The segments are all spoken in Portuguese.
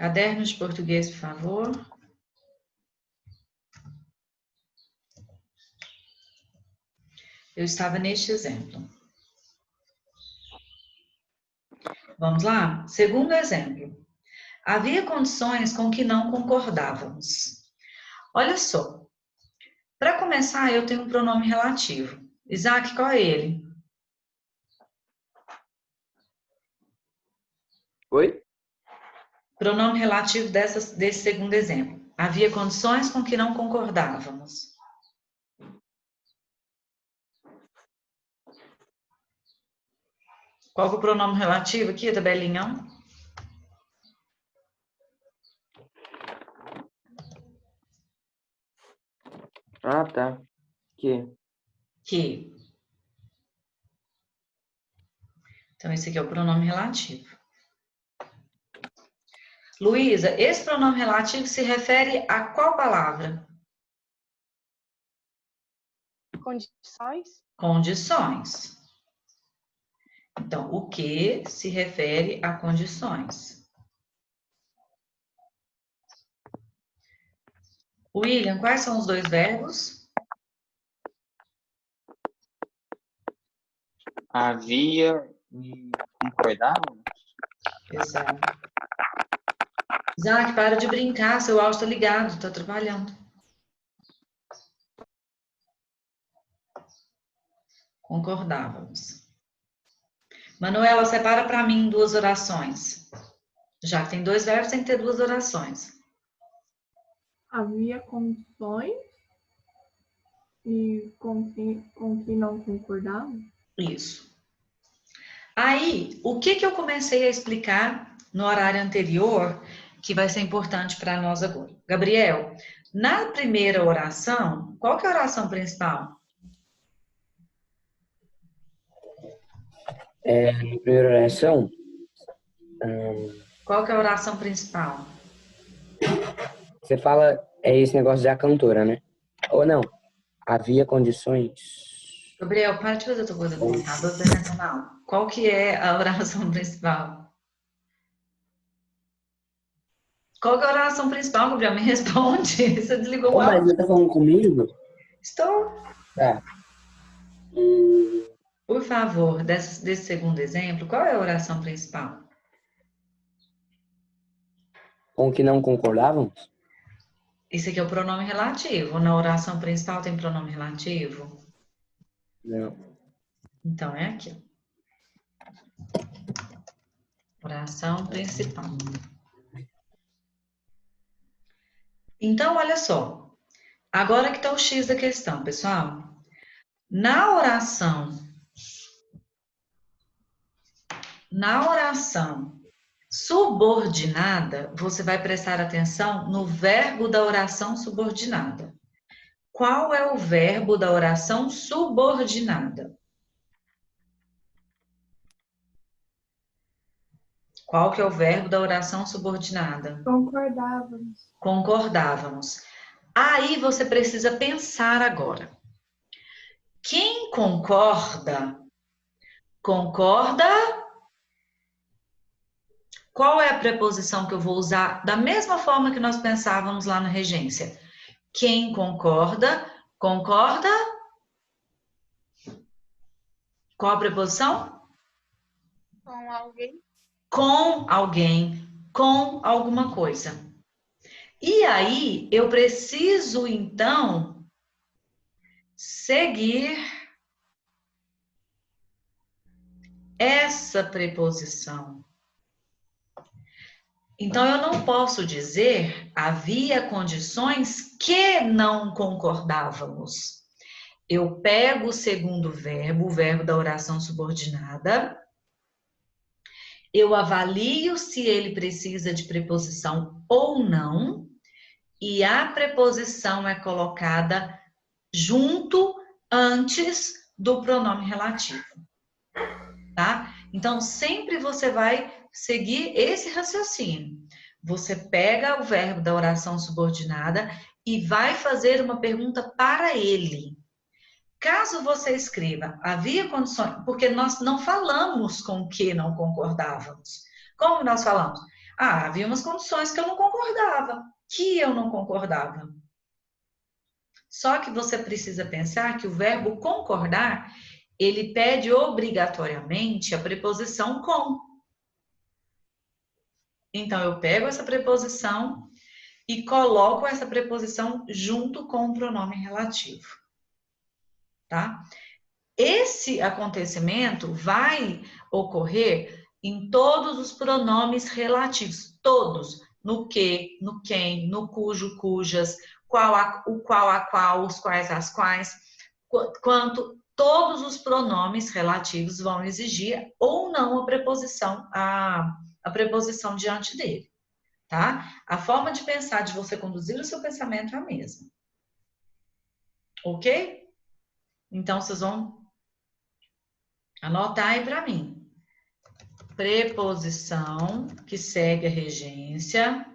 Caderno de português, por favor. Eu estava neste exemplo. Vamos lá? Segundo exemplo. Havia condições com que não concordávamos. Olha só. Para começar, eu tenho um pronome relativo. Isaac, qual é ele? Oi? Pronome relativo desse segundo exemplo. Havia condições com que não concordávamos. Qual que é o pronome relativo aqui, tabelinha? Ah, tá. Que. Então, esse aqui é o pronome relativo. Luísa, esse pronome relativo se refere a qual palavra? Condições. Condições. Então, o que se refere a condições? William, quais são os dois verbos? Havia e concordávamos? Exato. Isaac, para de brincar, seu áudio está ligado, está trabalhando. Concordávamos. Manuela, separa para mim duas orações. Já que tem dois verbos, tem que ter duas orações. Havia condições e com que não concordávamos. Isso. Aí, o que eu comecei a explicar no horário anterior, que vai ser importante para nós agora? Gabriel, na primeira oração, qual que é a oração principal? Na primeira oração, Qual que é a oração principal? você fala, é esse negócio da cantora, né? Ou não? Havia condições. Gabriel, para de fazer outra coisa no computador, presta atenção na aula. Qual que é a oração principal? Qual que é a oração principal, Gabriel? Me responde. Você desligou o Mas áudio? você tá falando comigo? Estou. Tá. Por favor, desse segundo exemplo, qual é a oração principal? Com que não concordávamos? Esse aqui é o pronome relativo. Na oração principal tem pronome relativo? Não. Então, é aqui. Oração principal. Então, olha só. Agora que está o X da questão, pessoal. Na oração subordinada, você vai prestar atenção no verbo da oração subordinada. Qual é o verbo da oração subordinada? Qual que é o verbo da oração subordinada? Concordávamos. Concordávamos. Aí você precisa pensar agora. Quem concorda, concorda? Qual é a preposição que eu vou usar da mesma forma que nós pensávamos lá na regência? Quem concorda, concorda? Qual a preposição? Com alguém. Com alguém, com alguma coisa. E aí, eu preciso, então, seguir essa preposição. Então, eu não posso dizer havia condições que não concordávamos. Eu pego o segundo verbo, o verbo da oração subordinada, eu avalio se ele precisa de preposição ou não, e a preposição é colocada junto, antes do pronome relativo. Tá? Então, sempre você vai seguir esse raciocínio. Você pega o verbo da oração subordinada e vai fazer uma pergunta para ele. Caso você escreva, havia condições, porque nós não falamos com o que não concordávamos. Como nós falamos? Ah, havia umas condições que eu não concordava. Que eu não concordava. Só que você precisa pensar que o verbo concordar, ele pede obrigatoriamente a preposição com. Então, eu pego essa preposição e coloco essa preposição junto com o pronome relativo, tá? Esse acontecimento vai ocorrer em todos os pronomes relativos, todos, no que, no quem, no cujo, cujas, o qual, a qual, os quais, as quais, quanto todos os pronomes relativos vão exigir ou não a preposição diante dele, tá? A forma de pensar, de você conduzir o seu pensamento é a mesma. Ok? Então, vocês vão anotar aí para mim. Preposição que segue a regência.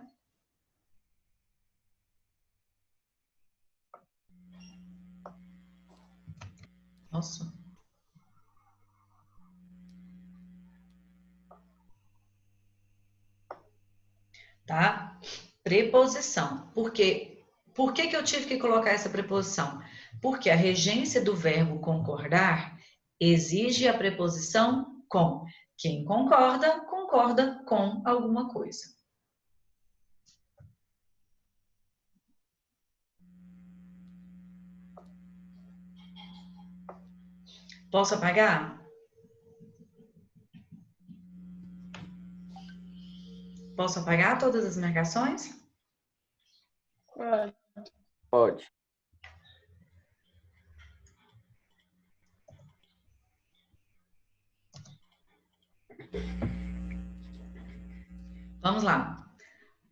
Nossa. Tá? Preposição. Por que que eu tive que colocar essa preposição? Porque a regência do verbo concordar exige a preposição com. Quem concorda, concorda com alguma coisa. Posso apagar? Posso apagar todas as marcações? Pode. Vamos lá.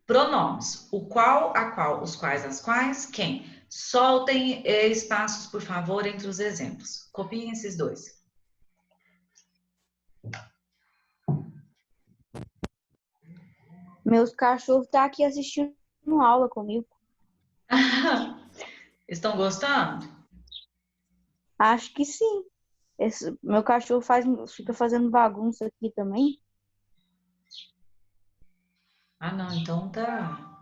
Pronomes. O qual, a qual, os quais, as quais, quem. Soltem espaços, por favor, entre os exemplos. Copiem esses dois. Meus cachorros estão aqui assistindo aula comigo. Estão gostando? Acho que sim. Meu cachorro fica fazendo bagunça aqui também. Ah, não, então tá.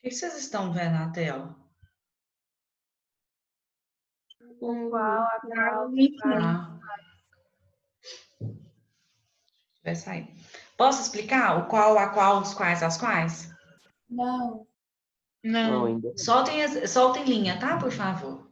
O que vocês estão vendo na tela? O qual, a qual, Ah. Vai sair. Posso explicar o qual, a qual, os quais, as quais? não. Não, ainda. Soltem linha, tá? Por favor.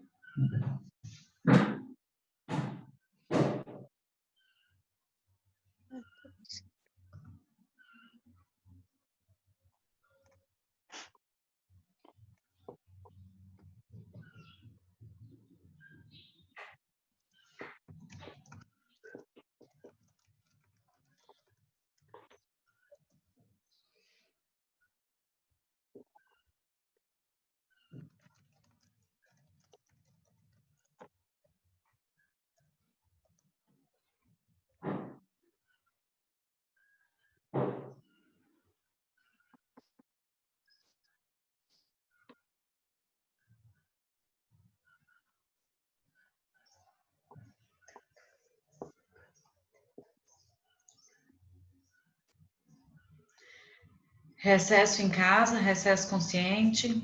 Recesso em casa, recesso consciente.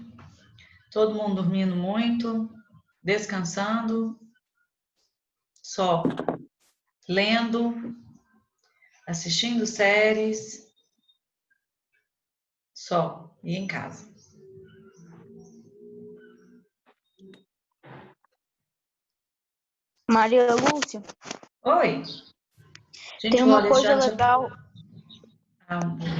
Todo mundo dormindo muito, descansando, só lendo, assistindo séries, só, e em casa. Maria Lúcia, Oi. Gente, tem uma olha, coisa já... legal,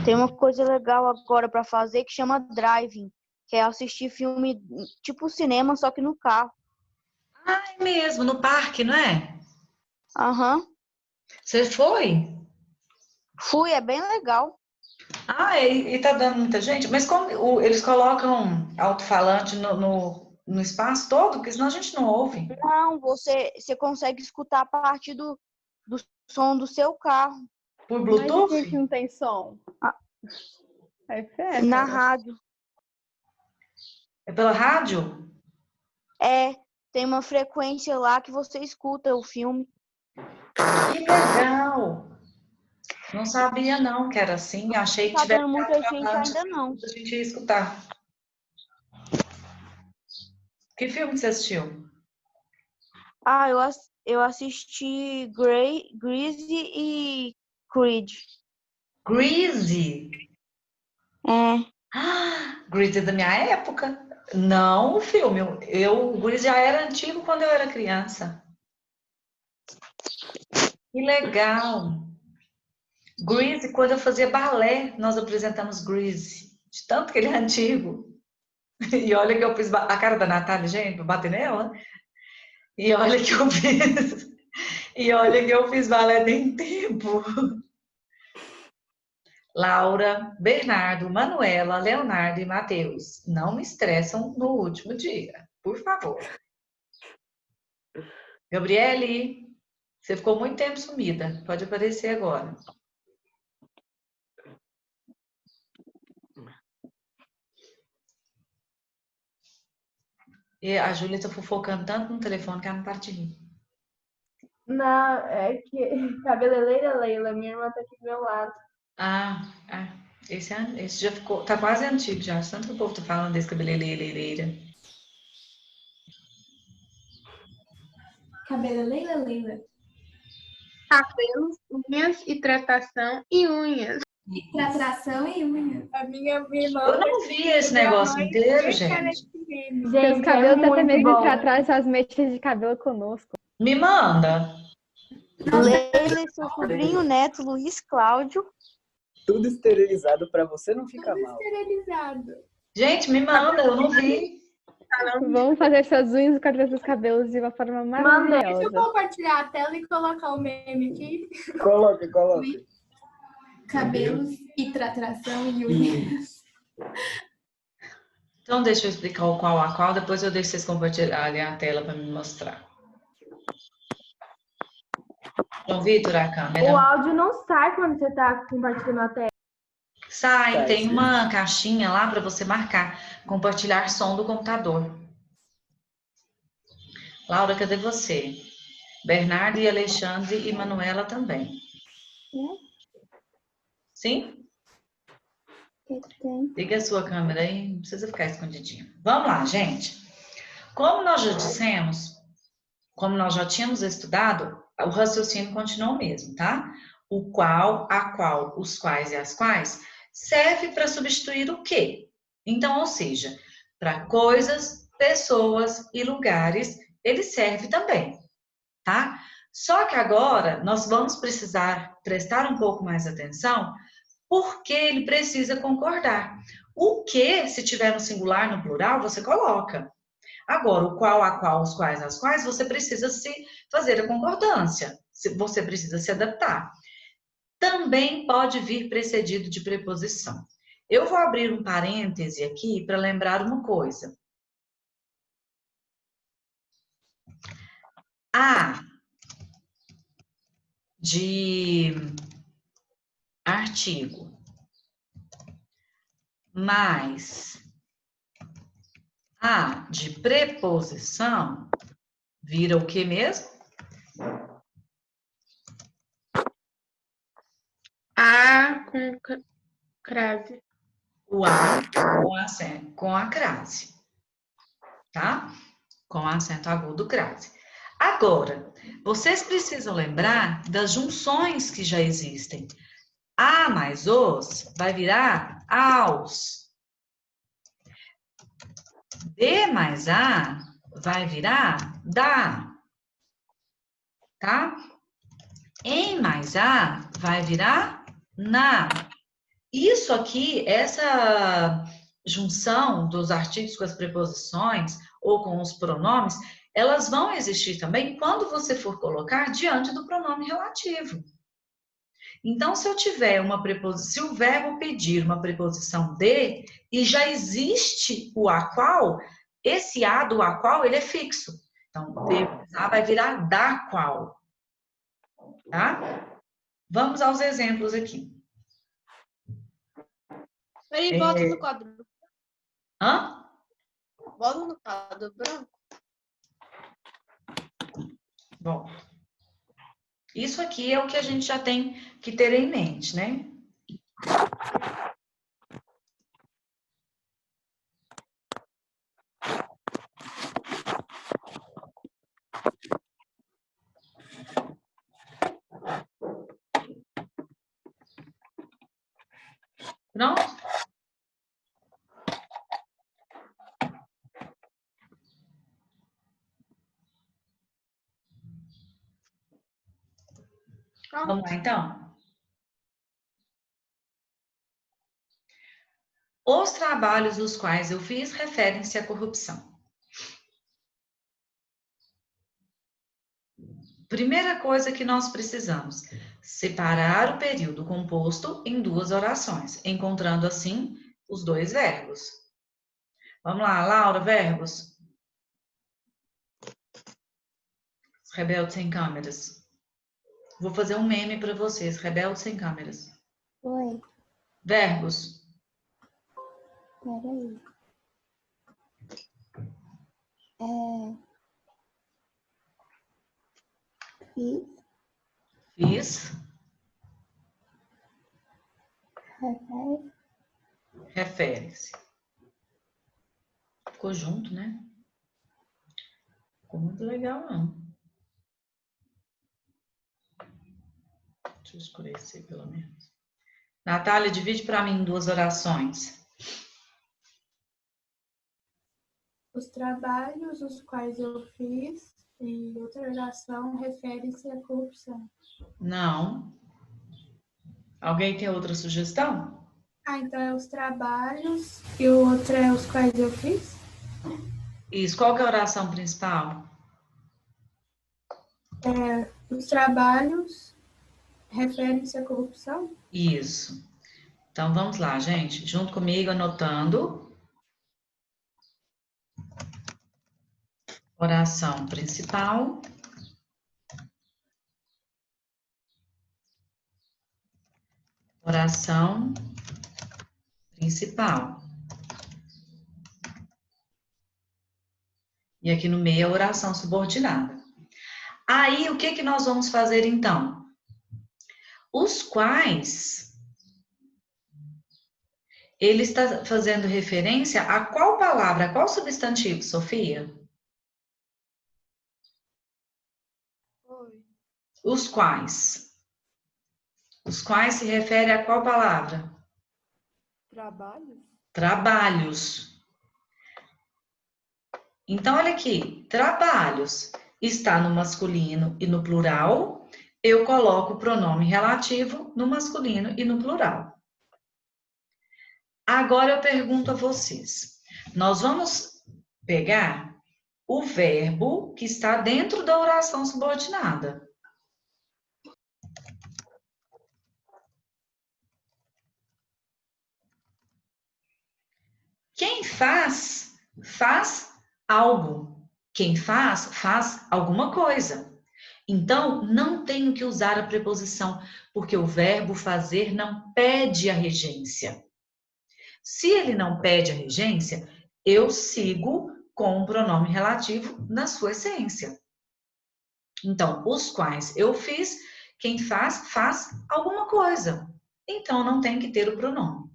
tem uma coisa legal agora pra fazer que chama driving, que é assistir filme tipo cinema, só que no carro. É mesmo, no parque, não é? Aham. Você foi? Fui, é bem legal. E tá dando muita gente? Mas como eles colocam alto-falante no espaço todo? Porque senão a gente não ouve. Não, você consegue escutar a partir do som do seu carro Por Mas e Bluetooth? quem que não tem som? Aí fecha. na rádio. É pela rádio? É, tem uma frequência lá que você escuta o filme. Que legal! Não sabia não que era assim. Achei que Tá tivesse dando muita gente alto-falante, ainda não. a gente ia escutar. Que filme que você assistiu? Ah, eu assisti Grease e Creed. Greasy. É, Greasy é da minha época. Não o filme. O Greasy já era antigo quando eu era criança. Que legal. Grease, quando eu fazia balé, nós apresentamos Grease. De tanto que ele é antigo. E olha que eu fiz a cara da Natália, gente, pra bater nela. E olha que eu fiz. E olha que eu fiz balé tem tempo. Laura, Bernardo, Manuela, Leonardo e Matheus, não me estressam no último dia, por favor. Gabriele, você ficou muito tempo sumida, pode aparecer agora. E a Júlia tá fofocando tanto no telefone que ela não para de rir. Não, é que cabeleireira Leila, minha irmã tá aqui do meu lado. Esse já ficou, tá quase antigo já, tanto que o povo tá falando desse cabeleireira. Cabeleireira Leila. Cabelos, unhas e tratação e unhas. Tratação e unha. A minha irmã. Eu não vi esse negócio inteiro, gente. Seus Gente, cabelos é até muito mesmo bom. tratar essas mechas de cabelo conosco. Me manda. Leila e seu sobrinho neto, Luiz Cláudio. Tudo esterilizado para você não ficar Tudo mal. esterilizado. Gente, me manda, eu não vi. Vamos fazer suas unhas e cortar seus cabelos de uma forma Deixa eu maravilhosa. compartilhar a tela e colocar o meme aqui. Coloque. Cabelos e tratação e unhas. Então, deixa eu explicar o qual a qual, depois eu deixo vocês compartilharem a tela para me mostrar. João Vitor, a O câmera. áudio não sai quando você tá compartilhando a tela. Sai, tem uma caixinha lá para você marcar. Compartilhar som do computador. Laura, cadê você? Bernardo e Alexandre e Manuela também. Sim? Liga a sua câmera aí, não precisa ficar escondidinho. Vamos lá, gente. Como nós já dissemos, como nós já tínhamos estudado, o raciocínio continua o mesmo, tá? O qual, a qual, os quais e as quais serve para substituir o quê? Então, ou seja, para coisas, pessoas e lugares, ele serve também, tá? Só que agora nós vamos precisar prestar um pouco mais atenção, porque ele precisa concordar. O que, se tiver no singular, no plural, você coloca. Agora, o qual, a qual, os quais, as quais, você precisa se fazer a concordância. Você precisa se adaptar. Também pode vir precedido de preposição. Eu vou abrir um parêntese aqui para lembrar uma coisa. A de artigo mais a de preposição vira o que mesmo? A com crase. o A com a crase, tá? Com acento agudo crase. Agora, vocês precisam lembrar das junções que já existem. A mais os vai virar aos. D mais A vai virar dá. Tá? Em mais A vai virar na. Isso aqui, essa junção dos artigos com as preposições ou com os pronomes, elas vão existir também quando você for colocar diante do pronome relativo. Então, se eu tiver uma preposição, se o verbo pedir uma preposição de e já existe o a qual, esse a do a qual, ele é fixo. Então, de mais a vai virar da qual. Tá? Vamos aos exemplos aqui. Peraí, volta no quadro. Hã? Volta no quadro branco. Bom, isso aqui é o que a gente já tem que ter em mente, né? Pronto? Vamos lá, então. Os trabalhos os quais eu fiz referem-se à corrupção. Primeira coisa que nós precisamos, separar o período composto em duas orações, encontrando assim os dois verbos. Vamos lá, Laura, verbos. Rebelde sem câmeras. Vou fazer um meme para vocês, rebelde sem câmeras. Oi, Verbos. peraí. Fiz. Refere-se. Ficou junto, né? Ficou muito legal, não. Deixa eu escurecer, pelo menos. Natália, divide para mim em duas orações. Os trabalhos os quais eu fiz e outra oração refere-se à corrupção. Não. Alguém tem outra sugestão? Então é os trabalhos e o outro é os quais eu fiz? Isso. Qual que é a oração principal? Os trabalhos referem-se à corrupção? Isso. Então, vamos lá, gente. Junto comigo, anotando. Oração principal. Oração principal. E aqui no meio a oração subordinada. Aí, o que que nós vamos fazer então? Os quais, ele está fazendo referência a qual palavra, a qual substantivo, Sofia? Oi. Os quais. Os quais se refere a qual palavra? Trabalho? Trabalhos. Então, olha aqui, trabalhos está no masculino e no plural, eu coloco o pronome relativo no masculino e no plural. Agora eu pergunto a vocês, nós vamos pegar o verbo que está dentro da oração subordinada. Quem faz, faz algo. Quem faz, faz alguma coisa. Então, não tenho que usar a preposição, porque o verbo fazer não pede a regência. Se ele não pede a regência, eu sigo com o pronome relativo na sua essência. Então, os quais eu fiz, quem faz, faz alguma coisa. Então, não tem que ter o pronome.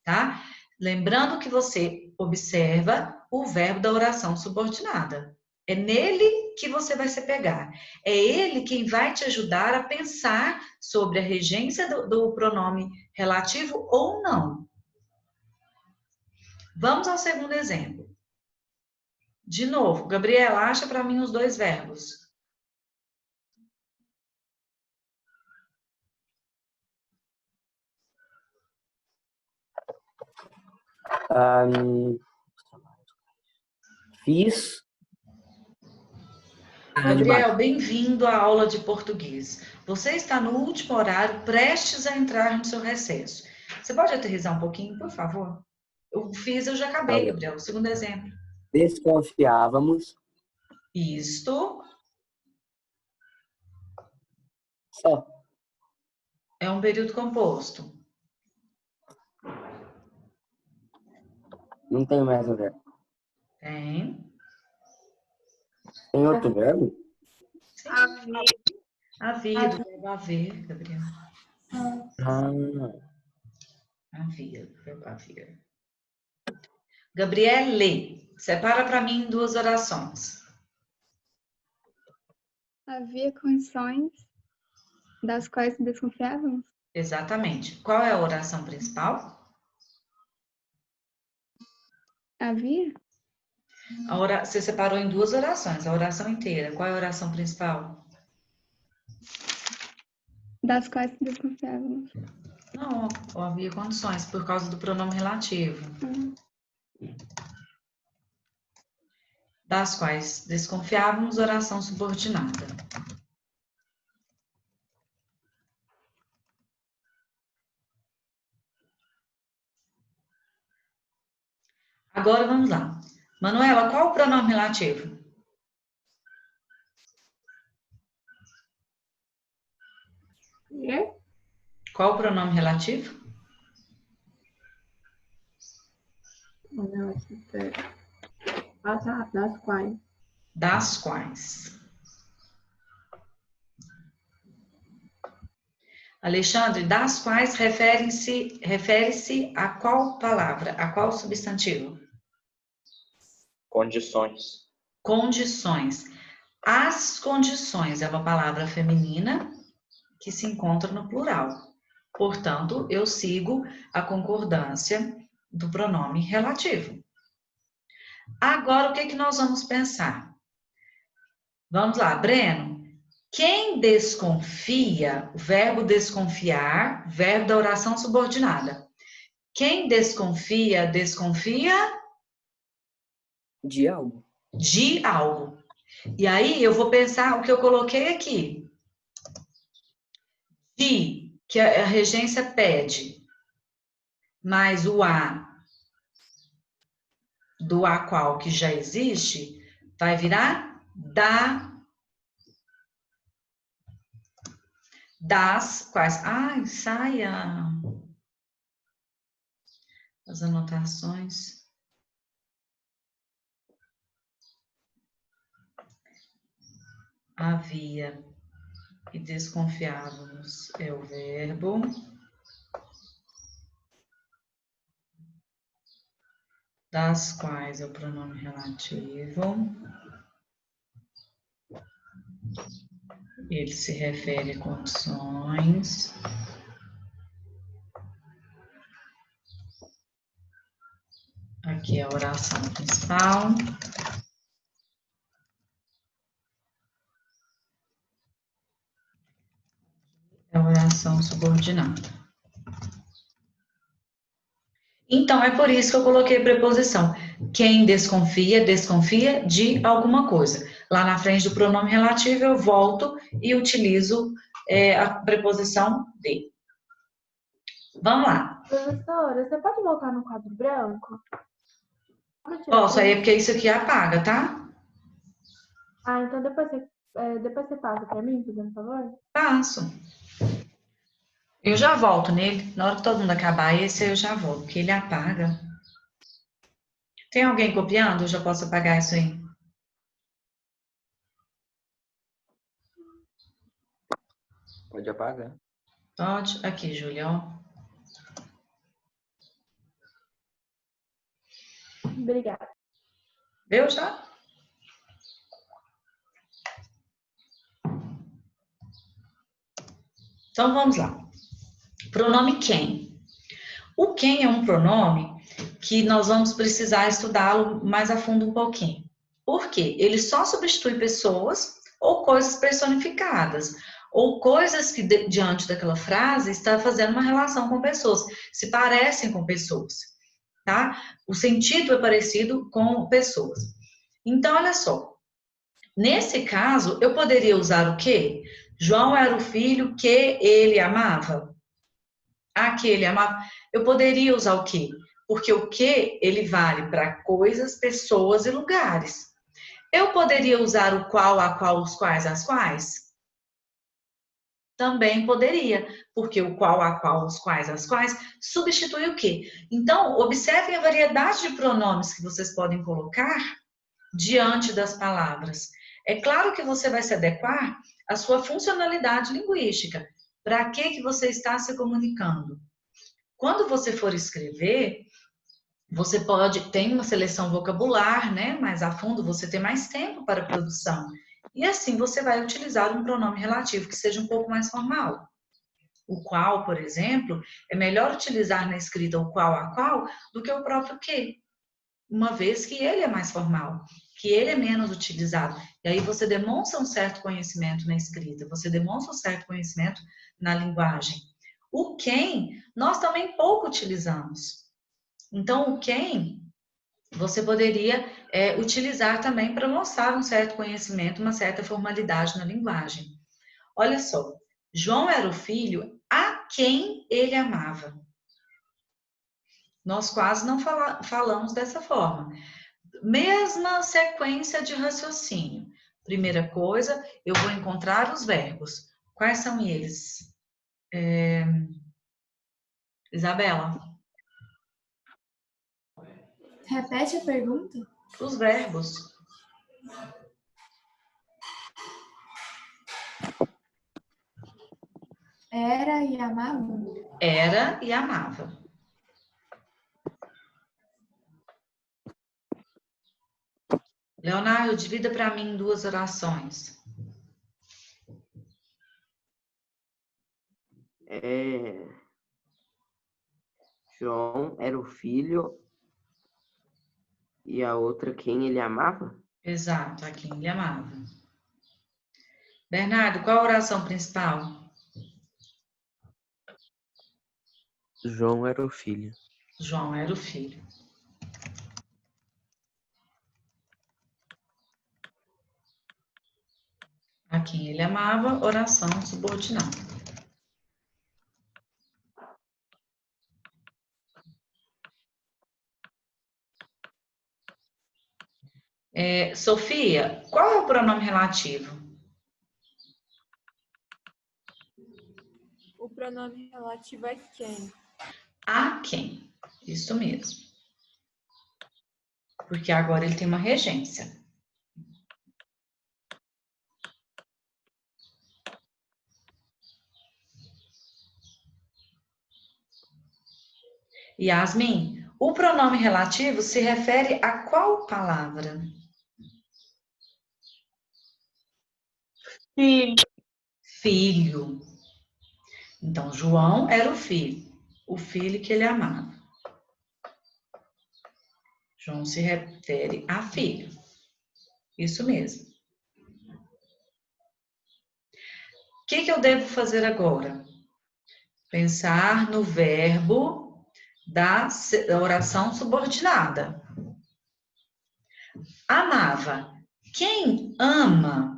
tá? Lembrando que você observa o verbo da oração subordinada. É nele que você vai se pegar. É ele quem vai te ajudar a pensar sobre a regência do pronome relativo ou não. Vamos ao segundo exemplo. De novo, Gabriela, acha para mim os dois verbos. Fiz. Gabriel, bem-vindo à aula de português. Você está no último horário, prestes a entrar no seu recesso. Você pode aterrissar um pouquinho, por favor? Eu já acabei, Gabriel. O segundo exemplo. Desconfiávamos. Isto Só. é um período composto. Não tem mais um verbo. Tem. Tem outro verbo? Sim. Havia, do verbo haver, Gabriel. Havia, do verbo haver. Gabriele, separa para mim em duas orações. Havia condições das quais desconfiávamos? Exatamente. Qual é a oração principal? Havia? Você separou em duas orações, a oração inteira. Qual é a oração principal? Das quais desconfiávamos. Não, havia condições, por causa do pronome relativo. Das quais desconfiávamos, oração subordinada. Agora vamos lá. Manuela, qual o pronome relativo? Qual o pronome relativo? Das quais. Das quais. Alexandre, das quais refere-se a qual palavra? A qual substantivo? Condições. Condições. As condições é uma palavra feminina que se encontra no plural. Portanto, eu sigo a concordância do pronome relativo. Agora, o que nós vamos pensar? Vamos lá, Breno. Quem desconfia, o verbo desconfiar, verbo da oração subordinada. Quem desconfia, desconfia De algo. de algo. E aí eu vou pensar o que eu coloquei aqui. De, que a regência pede, mais o a, do a qual que já existe, vai virar das quais. Ai, saia. As anotações. Havia e desconfiávamos é o verbo. Das quais é o pronome relativo. Ele se refere a condições. Aqui é a oração principal. É a oração subordinada. Então, é por isso que eu coloquei preposição. Quem desconfia, desconfia de alguma coisa. Lá na frente do pronome relativo, eu volto e utilizo a preposição de. Vamos lá. Professora, você pode voltar no quadro branco? Posso, aí é porque isso aqui apaga, tá? Ah, então depois você passa para mim, por favor? Passo. Eu já volto nele. Na hora que todo mundo acabar esse, eu já volto, porque ele apaga. Tem alguém copiando? Eu já posso apagar isso aí. Pode apagar. Pode. Aqui, Júlia, ó. Obrigada. Viu já? Então, vamos lá. Pronome quem. O quem é um pronome que nós vamos precisar estudá-lo mais a fundo um pouquinho. Por quê? Ele só substitui pessoas ou coisas personificadas, ou coisas que diante daquela frase está fazendo uma relação com pessoas, se parecem com pessoas, tá? O sentido é parecido com pessoas. Então, olha só. Nesse caso, eu poderia usar o quê? João era o filho que ele amava. A que ele amava. Eu poderia usar o quê? Porque o que ele vale para coisas, pessoas e lugares. Eu poderia usar o qual, a qual, os quais, as quais? Também poderia, porque o qual, a qual, os quais, as quais substitui o quê? Então, observem a variedade de pronomes que vocês podem colocar diante das palavras. É claro que você vai se adequar à sua funcionalidade linguística. Para que você está se comunicando? Quando você for escrever, você pode ter uma seleção vocabular, né? Mais a fundo, você tem mais tempo para a produção. E assim você vai utilizar um pronome relativo que seja um pouco mais formal. O qual, por exemplo, é melhor utilizar na escrita o qual a qual do que o próprio que, uma vez que ele é mais formal, que ele é menos utilizado. E aí você demonstra um certo conhecimento na escrita, você demonstra um certo conhecimento na linguagem. O quem, nós também pouco utilizamos. Então, o quem, você poderia utilizar também para mostrar um certo conhecimento, uma certa formalidade na linguagem. Olha só, João era o filho a quem ele amava. Nós quase não falamos dessa forma. Mesma sequência de raciocínio. Primeira coisa, eu vou encontrar os verbos. Quais são eles? Isabela? Repete a pergunta. Os verbos. Era e amava? Era e amava. Leonardo, divida para mim em 2 orações. João era o filho e a outra quem ele amava? Exato, a quem ele amava. Bernardo, qual a oração principal? João era o filho. João era o filho. A quem ele amava, oração subordinada. Sofia, qual é o pronome relativo? O pronome relativo é quem? A quem. Isso mesmo. Porque agora ele tem uma regência. Yasmin, o pronome relativo se refere a qual palavra? Filho. Filho. Então, João era o filho que ele amava. João se refere a filho. Isso mesmo. O que eu devo fazer agora? Pensar no verbo da oração subordinada. Amava. Quem ama?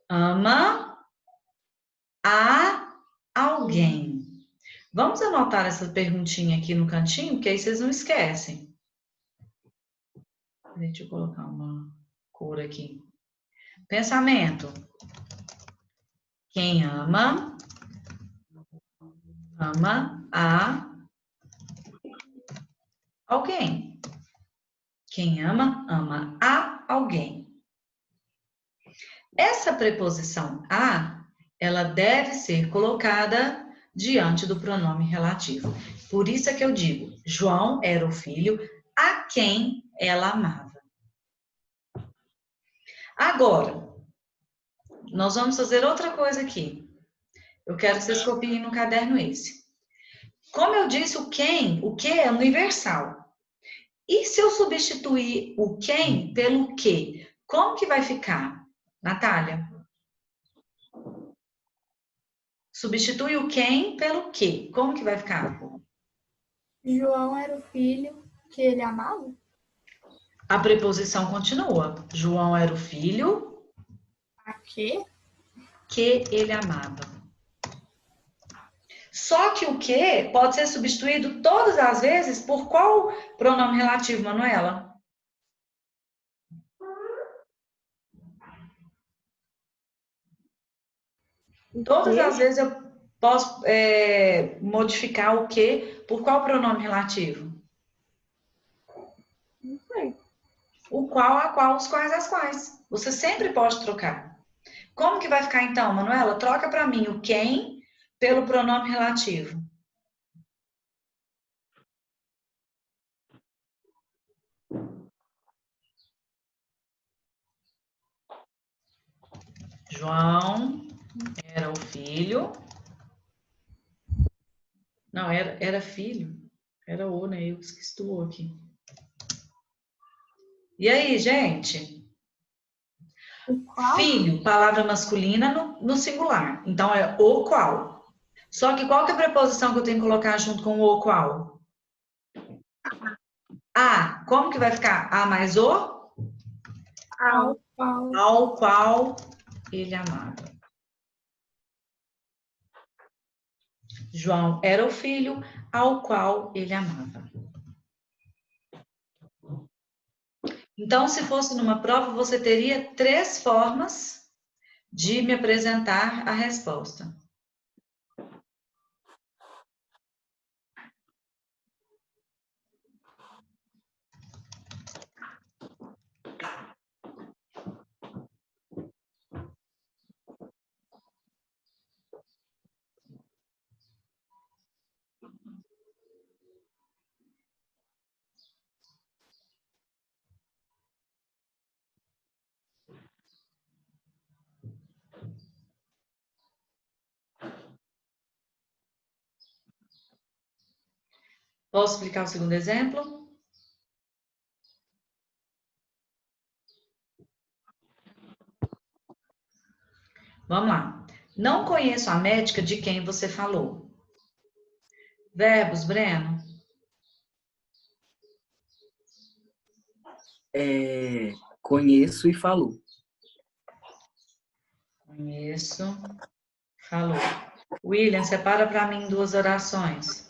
Ama a alguém. Vamos anotar essa perguntinha aqui no cantinho, porque aí vocês não esquecem. Deixa eu colocar uma cor aqui. Pensamento. Quem ama, ama a alguém. Quem ama, ama a alguém. Essa preposição a, ela deve ser colocada diante do pronome relativo. Por isso é que eu digo, João era o filho a quem ela amava. Agora, nós vamos fazer outra coisa aqui. Eu quero que vocês copiem no caderno esse. Como eu disse, o que é universal. E se eu substituir o quem pelo que? Como que vai ficar, Natália? Substitui o quem pelo que. Como que vai ficar? João era o filho que ele amava? A preposição continua. João era o filho A quê? que ele amava. Só que o que pode ser substituído todas as vezes por qual pronome relativo, Manuela? Todas as vezes eu posso modificar o que por qual pronome relativo? Não sei. O qual, a qual, os quais, as quais. Você sempre pode trocar. Como que vai ficar então, Manuela? Troca para mim o quem pelo pronome relativo. João era o filho. Não, era filho. Era o, né? Eu esqueci do o aqui. E aí, gente? O qual? Filho, palavra masculina no singular. Então, é o qual. Só que qual que é a preposição que eu tenho que colocar junto com o qual? A. Como que vai ficar? A mais o? Ao qual. Ao qual ele amava. João era o filho ao qual ele amava. Então, se fosse numa prova, você teria 3 formas de me apresentar a resposta. Posso explicar o segundo exemplo? Vamos lá. Não conheço a médica de quem você falou. Verbos, Breno? Conheço e falou. Conheço, falou. William, separa para mim 2 orações.